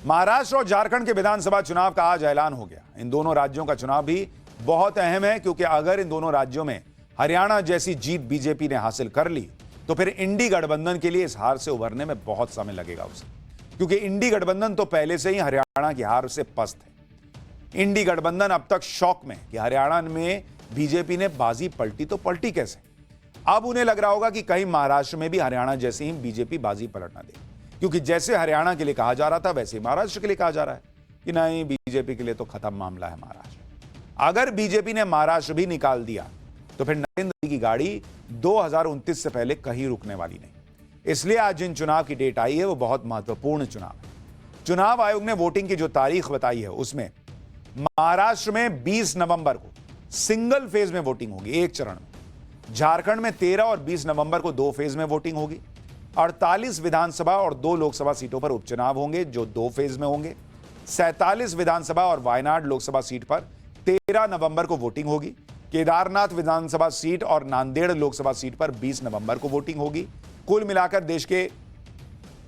महाराष्ट्र और झारखंड के विधानसभा चुनाव का आज ऐलान हो गया। इन दोनों राज्यों का चुनाव भी बहुत अहम है, क्योंकि अगर इन दोनों राज्यों में हरियाणा जैसी जीत बीजेपी ने हासिल कर ली तो फिर इंडी गठबंधन के लिए इस हार से उभरने में बहुत समय लगेगा उसे, क्योंकि इंडी गठबंधन तो पहले से ही हरियाणा की हार से पस्त है। इंडी गठबंधन अब तक शौक में कि हरियाणा में बीजेपी ने बाजी पलटी तो पलटी कैसे। अब उन्हें लग रहा होगा कि कहीं महाराष्ट्र में भी हरियाणा जैसे ही बीजेपी बाजी पलट ना दे, क्योंकि जैसे हरियाणा के लिए कहा जा रहा था वैसे महाराष्ट्र के लिए कहा जा रहा है कि नहीं, बीजेपी के लिए तो खत्म मामला है महाराष्ट्र। अगर बीजेपी ने महाराष्ट्र भी निकाल दिया तो फिर नरेंद्र मोदी की गाड़ी 2029 से पहले कहीं रुकने वाली नहीं। इसलिए आज जिन चुनाव की डेट आई है वो बहुत महत्वपूर्ण चुनाव है। चुनाव आयोग ने वोटिंग की जो तारीख बताई है उसमें महाराष्ट्र में 20 नवंबर को सिंगल फेज में वोटिंग होगी, एक चरण में। झारखंड में 13 और 20 नवंबर को 2 फेज में वोटिंग होगी। 48 विधानसभा और 2 लोकसभा सीटों पर उपचुनाव होंगे जो 2 फेज में होंगे। 47 विधानसभा और वायनाड लोकसभा सीट पर 13 नवंबर को वोटिंग होगी। केदारनाथ विधानसभा सीट और नांदेड़ लोकसभा सीट पर 20 नवंबर को वोटिंग होगी। कुल मिलाकर देश के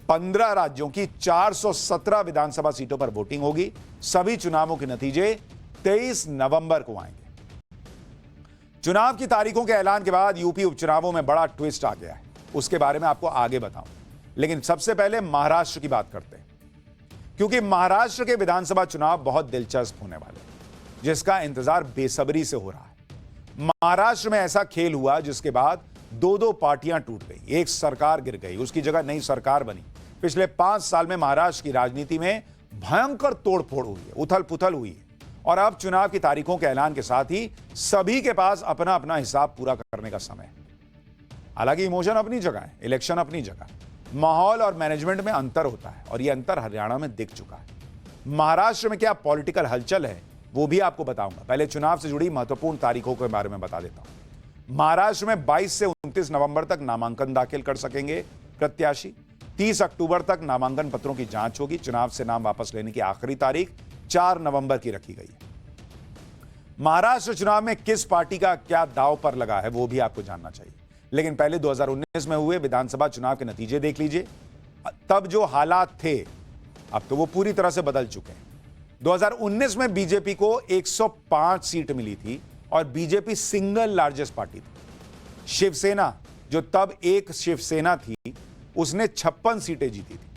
15 राज्यों की 417 विधानसभा सीटों पर वोटिंग होगी। सभी चुनावों के नतीजे 23 नवंबर को आएंगे। चुनाव की तारीखों के ऐलान के बाद यूपी उपचुनावों में बड़ा ट्विस्ट आ गया है, उसके बारे में आपको आगे बताऊं। लेकिन सबसे पहले महाराष्ट्र की बात करते हैं, क्योंकि महाराष्ट्र के विधानसभा चुनाव बहुत दिलचस्प होने वाले हैं, जिसका इंतजार बेसब्री से हो रहा है। महाराष्ट्र में ऐसा खेल हुआ जिसके बाद 2 पार्टियां टूट गई, एक सरकार गिर गई, उसकी जगह नई सरकार बनी। पिछले 5 साल में महाराष्ट्र की राजनीति में भयंकर तोड़फोड़ हुई है, उथल पुथल हुई है। और अब चुनाव की तारीखों के ऐलान के साथ ही सभी के पास अपना अपना हिसाब पूरा करने का समय है। हालांकि इमोशन अपनी जगह है, इलेक्शन अपनी जगह, माहौल और मैनेजमेंट में अंतर होता है, और यह अंतर हरियाणा में दिख चुका है। महाराष्ट्र में क्या पॉलिटिकल हलचल है वो भी आपको बताऊंगा। पहले चुनाव से जुड़ी महत्वपूर्ण तारीखों के बारे में बता देता हूं। महाराष्ट्र में 22 से 29 नवंबर तक नामांकन दाखिल कर सकेंगे प्रत्याशी। 30 अक्टूबर तक नामांकन पत्रों की जांच होगी। चुनाव से नाम वापस लेने की आखिरी तारीख 4 नवंबर की रखी गई है। महाराष्ट्र चुनाव में किस पार्टी का क्या दांव पर लगा है वो भी आपको जानना चाहिए। लेकिन पहले 2019 में हुए विधानसभा चुनाव के नतीजे देख लीजिए। तब जो हालात थे अब तो वो पूरी तरह से बदल चुके हैं। 2019 में बीजेपी को 105 सीट मिली थी और बीजेपी सिंगल लार्जेस्ट पार्टी थी। शिवसेना, जो तब एक शिवसेना थी, उसने 56 सीटें जीती थी।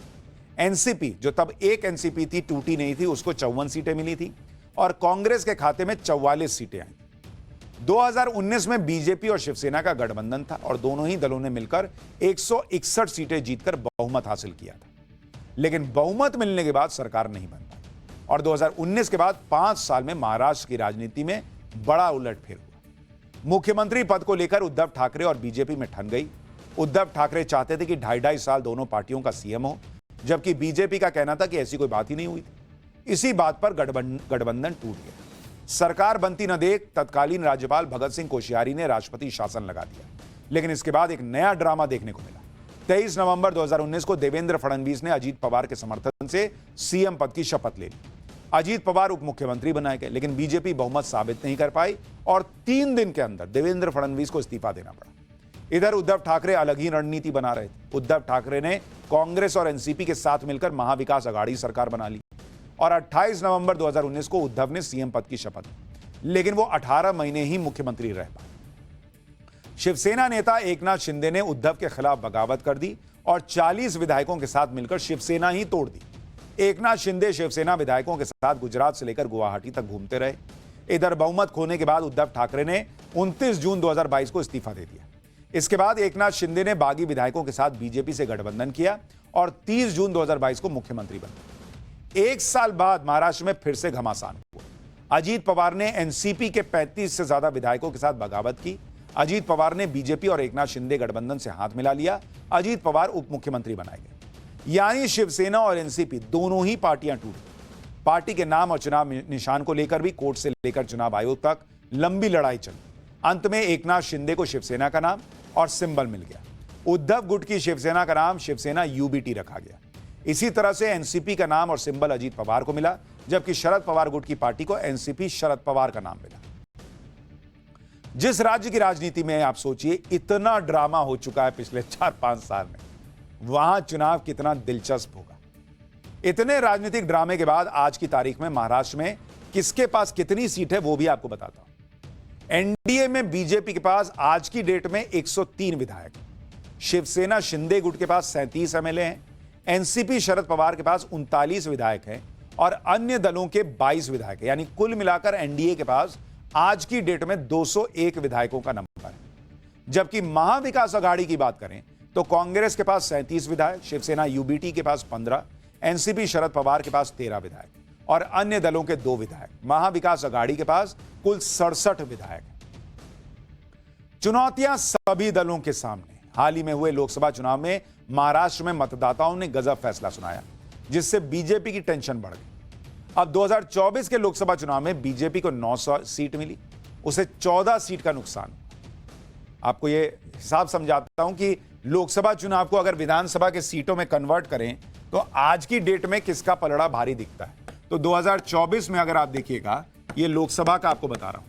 एनसीपी, जो तब एक एनसीपी थी, टूटी नहीं थी, उसको 54 सीटें मिली थी। और कांग्रेस के खाते में 44 सीटें आई। 2019 में बीजेपी और शिवसेना का गठबंधन था और दोनों ही दलों ने मिलकर 161 सीटें जीतकर बहुमत हासिल किया था। लेकिन बहुमत मिलने के बाद सरकार नहीं बन पाई और 2019 के बाद 5 साल में महाराष्ट्र की राजनीति में बड़ा उलटफेर हुआ। मुख्यमंत्री पद को लेकर उद्धव ठाकरे और बीजेपी में ठन गई। उद्धव ठाकरे चाहते थे कि 2.5 साल दोनों पार्टियों का सीएम हो, जबकि बीजेपी का कहना था कि ऐसी कोई बात ही नहीं हुई थी। इसी बात पर गठबंधन टूट गया। सरकार बनती न देख तत्कालीन राज्यपाल भगत सिंह कोश्यारी ने राष्ट्रपति शासन लगा दिया। लेकिन इसके बाद एक नया ड्रामा देखने को मिला। 23 नवंबर 2019 को देवेंद्र फडणवीस ने अजीत पवार के समर्थन से सीएम पद की शपथ ले ली। अजीत पवार उप मुख्यमंत्री बनाए गए, लेकिन बीजेपी बहुमत साबित नहीं कर पाई और 3 दिन के अंदर देवेंद्र फडणवीस को इस्तीफा देना पड़ा। इधर उद्धव ठाकरे अलग ही रणनीति बना रहे थे। उद्धव ठाकरे ने कांग्रेस और एनसीपी के साथ मिलकर महाविकास अघाड़ी सरकार बना ली और 28 नवंबर 2019 को उद्धव ने सीएम पद की शपथ ली, लेकिन वो 18 महीने ही मुख्यमंत्री रह पाए। शिवसेना नेता एकनाथ शिंदे ने उद्धव के खिलाफ बगावत कर दी और 40 विधायकों के साथ मिलकर शिवसेना ही तोड़ दी। एकनाथ शिंदे शिवसेना विधायकों के साथ गुजरात से लेकर गुवाहाटी तक घूमते रहे। इधर बहुमत खोने के बाद उद्धव ठाकरे ने 29 जून 2022 को इस्तीफा दे दिया। इसके बाद एकनाथ शिंदे ने बागी विधायकों के साथ बीजेपी से गठबंधन किया और 30 जून 2022 को मुख्यमंत्री बने। 1 साल बाद महाराष्ट्र में फिर से घमासान हुआ। अजीत पवार ने एनसीपी के 35 से ज्यादा विधायकों के साथ बगावत की। अजीत पवार ने बीजेपी और एकनाथ शिंदे गठबंधन से हाथ मिला लिया। अजीत पवार उप मुख्यमंत्री बनाए गए। यानी शिवसेना और एनसीपी दोनों ही पार्टियां टूटी। पार्टी के नाम और चुनाव निशान को लेकर भी कोर्ट से लेकर चुनाव आयोग तक लंबी लड़ाई चली। अंत में एकनाथ शिंदे को शिवसेना का नाम और सिंबल मिल गया। उद्धव गुट की शिवसेना का नाम शिवसेना यूबीटी रखा गया। इसी तरह से एनसीपी का नाम और सिंबल अजीत पवार को मिला, जबकि शरद पवार गुट की पार्टी को एनसीपी शरद पवार का नाम मिला। जिस राज्य की राजनीति में आप सोचिए इतना ड्रामा हो चुका है पिछले 4-5 साल में, वहां चुनाव कितना दिलचस्प होगा। इतने राजनीतिक ड्रामे के बाद आज की तारीख में महाराष्ट्र में किसके पास कितनी सीट है वो भी आपको बताता हूं। एनडीए में बीजेपी के पास आज की डेट में 103 विधायक, शिवसेना शिंदे गुट के पास 37 एमएलए हैं, एनसीपी शरद पवार के पास 39 विधायक हैं और अन्य दलों के 22 विधायक हैं। यानी कुल मिलाकर एनडीए के पास आज की डेट में 201 विधायकों का नंबर है। जबकि महाविकास अघाड़ी की बात करें तो कांग्रेस के पास 37 विधायक, शिवसेना यूबीटी के पास 15, एनसीपी शरद पवार के पास 13 विधायक और अन्य दलों के 2 विधायक। महाविकास अघाड़ी के पास कुल 67 विधायक हैं। चुनौतियां सभी दलों के सामने। हाल ही में हुए लोकसभा चुनाव में महाराष्ट्र में मतदाताओं ने गजब फैसला सुनाया, जिससे बीजेपी की टेंशन बढ़ गई। अब 2024 के लोकसभा चुनाव में बीजेपी को 9 सीट मिली, उसे 14 सीट का नुकसान। आपको यह हिसाब समझाता हूं कि लोकसभा चुनाव को अगर विधानसभा के सीटों में कन्वर्ट करें तो आज की डेट में किसका पलड़ा भारी दिखता है। तो 2024 में अगर आप देखिएगा, ये लोकसभा का आपको बता रहा हूं,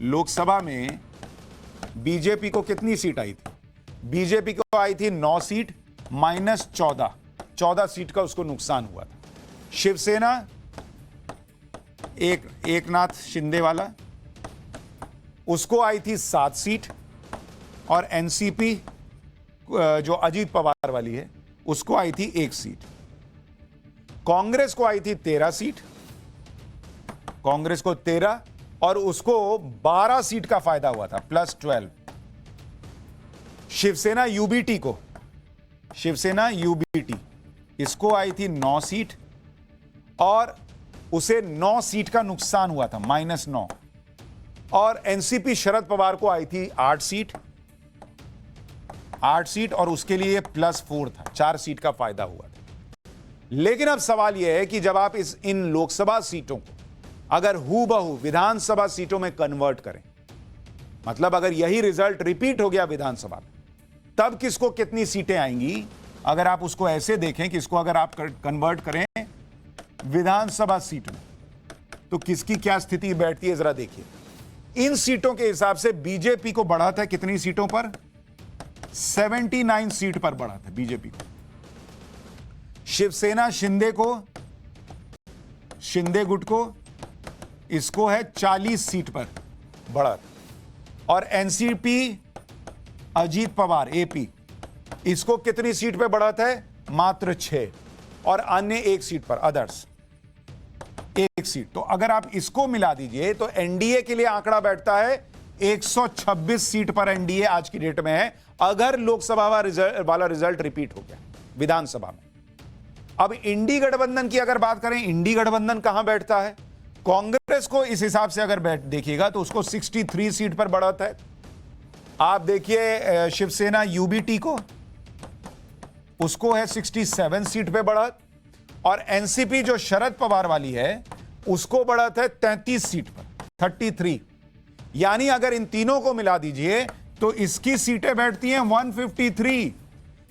लोकसभा में बीजेपी को कितनी सीट आई थी? बीजेपी को आई थी 9 सीट माइनस 14 सीट का उसको नुकसान हुआ था। शिवसेना एकनाथ शिंदे वाला, उसको आई थी 7 सीट और एनसीपी जो अजीत पवार वाली है उसको आई थी 1 सीट। कांग्रेस को आई थी 13 सीट, कांग्रेस को 13 और उसको 12 सीट का फायदा हुआ था प्लस 12। शिवसेना यूबीटी इसको आई थी 9 सीट और उसे 9 सीट का नुकसान हुआ था माइनस 9। और एनसीपी शरद पवार को आई थी 8 सीट और उसके लिए प्लस 4 था, 4 सीट का फायदा हुआ था। लेकिन अब सवाल यह है कि जब आप इन लोकसभा सीटों को अगर हूबहू विधानसभा सीटों में कन्वर्ट करें, मतलब अगर यही रिजल्ट रिपीट हो गया विधानसभा में, तब किसको कितनी सीटें आएंगी? अगर आप उसको ऐसे देखें कि इसको अगर आप कन्वर्ट करें विधानसभा सीट में तो किसकी क्या स्थिति बैठती है, जरा देखिए। इन सीटों के हिसाब से बीजेपी को बढ़ा था कितनी सीटों पर? 79 सीट पर बढ़ा था बीजेपी को। शिवसेना शिंदे गुट को इसको है 40 सीट पर बढ़ा था और एनसीपी अजीत पवार एपी इसको कितनी सीट पे बढ़ा था? मात्र 6 और अन्य 1 सीट पर अदर्स 1 सीट। तो अगर आप इसको मिला दीजिए तो एनडीए के लिए आंकड़ा बैठता है 126 सीट पर एनडीए आज की डेट में है, अगर लोकसभा वाला रिजल्ट रिपीट हो गया विधानसभा में। अब इंडी गठबंधन की अगर बात करें, इंडी गठबंधन कहां बैठता है? कांग्रेस को इस हिसाब से अगर देखिएगा तो उसको 63 सीट पर बढ़ाता है। आप देखिए शिवसेना यूबीटी को, उसको है 67 सीट पे बढ़त और एनसीपी जो शरद पवार वाली है उसको बढ़त है 33 सीट पर 33। यानी अगर इन तीनों को मिला दीजिए तो इसकी सीटें बैठती हैं 153।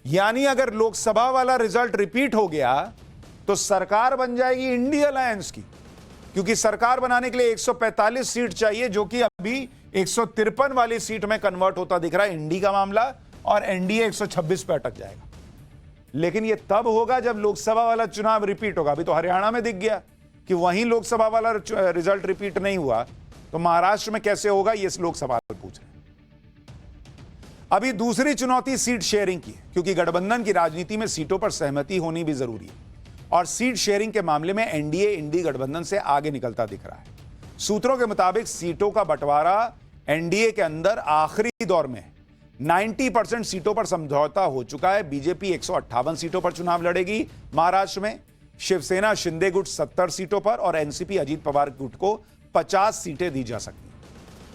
यानी अगर लोकसभा वाला रिजल्ट रिपीट हो गया तो सरकार बन जाएगी इंडी अलायंस की, क्योंकि सरकार बनाने के लिए 145 सीट चाहिए, जो कि अभी 153 वाली सीट में कन्वर्ट होता दिख रहा है इंडी का मामला, और एनडीए 126 पे अटक जाएगा। लेकिन यह तब होगा जब लोकसभा वाला चुनाव रिपीट होगा। अभी तो हरियाणा में दिख गया कि वहीं लोकसभा वाला रिजल्ट रिपीट नहीं हुआ, तो महाराष्ट्र में कैसे होगा, ये लोग सवाल पूछ रहे हैं। अभी दूसरी चुनौती सीट शेयरिंग की है, क्योंकि गठबंधन की राजनीति में सीटों पर सहमति होनी भी जरूरी है और सीट शेयरिंग के मामले में एनडीए इंडी गठबंधन से आगे निकलता दिख रहा है। सूत्रों के मुताबिक सीटों का बंटवारा एनडीए के अंदर आखिरी दौर में 90% सीटों पर समझौता हो चुका है। बीजेपी 158 सीटों पर चुनाव लड़ेगी महाराष्ट्र में, शिवसेना शिंदे गुट 70 सीटों पर और एनसीपी अजीत पवार गुट को 50 सीटें दी जा सकती हैं।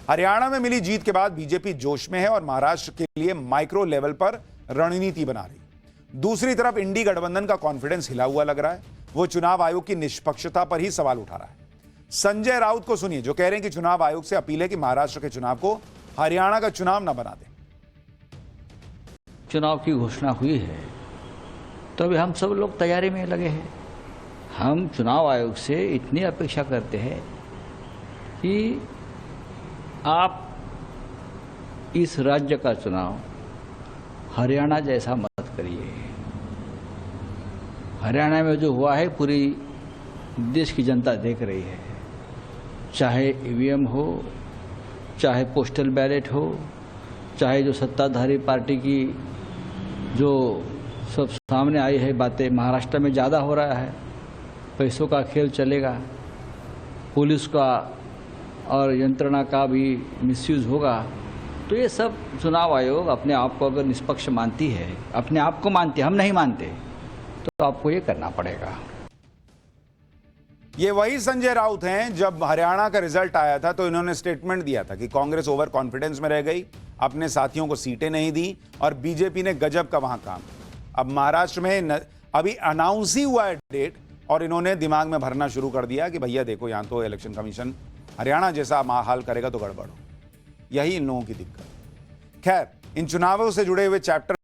हरियाणा में मिली जीत के बाद बीजेपी जोश में है और महाराष्ट्र के लिए माइक्रो लेवल पर रणनीति बना रही। दूसरी तरफ इंडी गठबंधन का कॉन्फिडेंस हिला हुआ लग रहा है। वो चुनाव आयोग की निष्पक्षता पर ही सवाल उठा रहा है। संजय राउत को सुनिए, जो कह रहे हैं कि चुनाव आयोग से अपील है कि महाराष्ट्र के चुनाव को हरियाणा का चुनाव न बना दे। चुनाव की घोषणा हुई है तो अभी हम सब लोग तैयारी में लगे हैं। हम चुनाव आयोग से इतनी अपेक्षा करते हैं कि आप इस राज्य का चुनाव हरियाणा जैसा मत करिए। हरियाणा में जो हुआ है पूरी देश की जनता देख रही है, चाहे ईवीएम हो, चाहे पोस्टल बैलेट हो, चाहे जो सत्ताधारी पार्टी की जो सब सामने आई है बातें, महाराष्ट्र में ज़्यादा हो रहा है, पैसों का खेल चलेगा, पुलिस का और यंत्रणा का भी मिसयूज होगा। तो ये सब चुनाव आयोग अपने आप को अगर निष्पक्ष मानती है, अपने आप को मानती है, हम नहीं मानते, तो आपको ये करना पड़ेगा। ये वही संजय राउत हैं, जब हरियाणा का रिजल्ट आया था तो इन्होंने स्टेटमेंट दिया था कि कांग्रेस ओवर कॉन्फिडेंस में रह गई, अपने साथियों को सीटें नहीं दी और बीजेपी ने गजब का वहां काम। अब महाराष्ट्र में अभी अनाउंस ही हुआ है डेट और इन्होंने दिमाग में भरना शुरू कर दिया कि भैया देखो यहां तो इलेक्शन कमीशन हरियाणा जैसा हाल करेगा तो गड़बड़ हो। यही इन लोगों की दिक्कत। खैर, इन चुनावों से जुड़े हुए चैप्टर